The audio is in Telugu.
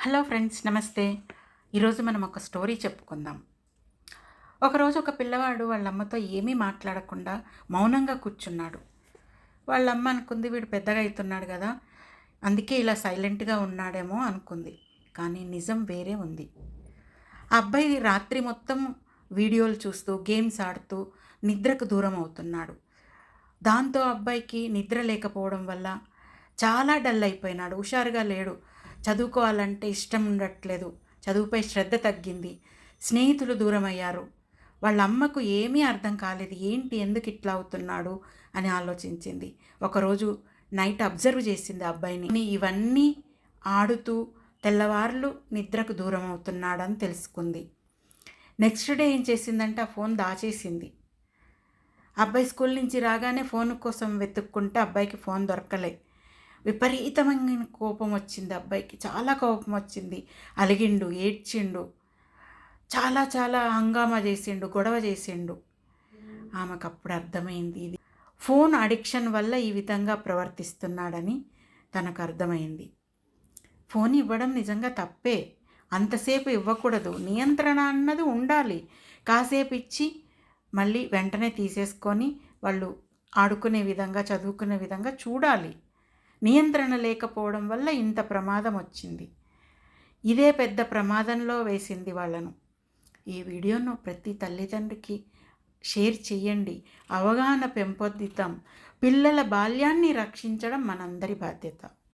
హలో ఫ్రెండ్స్, నమస్తే. ఈరోజు మనం ఒక స్టోరీ చెప్పుకుందాం. ఒకరోజు ఒక పిల్లవాడు వాళ్ళ అమ్మతో ఏమీ మాట్లాడకుండా మౌనంగా కూర్చున్నాడు. వాళ్ళ అమ్మ అనుకుంది, వీడు పెద్దగా అవుతున్నాడు కదా, అందుకే ఇలా సైలెంట్గా ఉన్నాడేమో అనుకుంది. కానీ నిజం వేరే ఉంది. ఆ అబ్బాయి రాత్రి మొత్తం వీడియోలు చూస్తూ గేమ్స్ ఆడుతూ నిద్రకు దూరం అవుతున్నాడు. దాంతో అబ్బాయికి నిద్ర లేకపోవడం వల్ల చాలా డల్ అయిపోయినాడు. హుషారుగా లేడు. చదువుకోవాలంటే ఇష్టం ఉండట్లేదు. చదువుపై శ్రద్ధ తగ్గింది. స్నేహితులు దూరమయ్యారు. వాళ్ళ అమ్మకు ఏమీ అర్థం కాలేదు. ఏంటి, ఎందుకు ఇట్లా అవుతున్నాడు అని ఆలోచించింది. ఒకరోజు నైట్ అబ్జర్వ్ చేసింది ఆ అబ్బాయిని. ఇవన్నీ ఆడుతూ తెల్లవార్లు నిద్రకు దూరం అవుతున్నాడని తెలుసుకుంది. నెక్స్ట్ డే ఏం చేసిందంటే ఆ ఫోన్ దాచేసింది. అబ్బాయి స్కూల్ నుంచి రాగానే ఫోన్ కోసం వెతుక్కుంటే అబ్బాయికి ఫోన్ దొరకలే. విపరీతమైన కోపం వచ్చింది అబ్బాయికి. చాలా కోపం వచ్చింది. అలిగిండు, ఏడ్చిండు, చాలా చాలా హంగామా చేసిండు, గొడవ చేసిండు. ఆమెకు అప్పుడు అర్థమైంది, ఇది ఫోన్ అడిక్షన్ వల్ల ఈ విధంగా ప్రవర్తిస్తున్నాడని తనకు అర్థమైంది. ఫోన్ ఇవ్వడం నిజంగా తప్పే. అంతసేపు ఇవ్వకూడదు. నియంత్రణ అన్నది ఉండాలి. కాసేపు ఇచ్చి మళ్ళీ వెంటనే తీసేసుకొని వాళ్ళు ఆడుకునే విధంగా, చదువుకునే విధంగా చూడాలి. నియంత్రణ లేకపోవడం వల్ల ఇంత ప్రమాదం వచ్చింది. ఇదే పెద్ద ప్రమాదంలో వేసింది వాళ్ళను. ఈ వీడియోను ప్రతి తల్లిదండ్రికి షేర్ చేయండి. అవగాహన పెంపొందిద్దాం. పిల్లల బాల్యాన్ని రక్షించడం మనందరి బాధ్యత.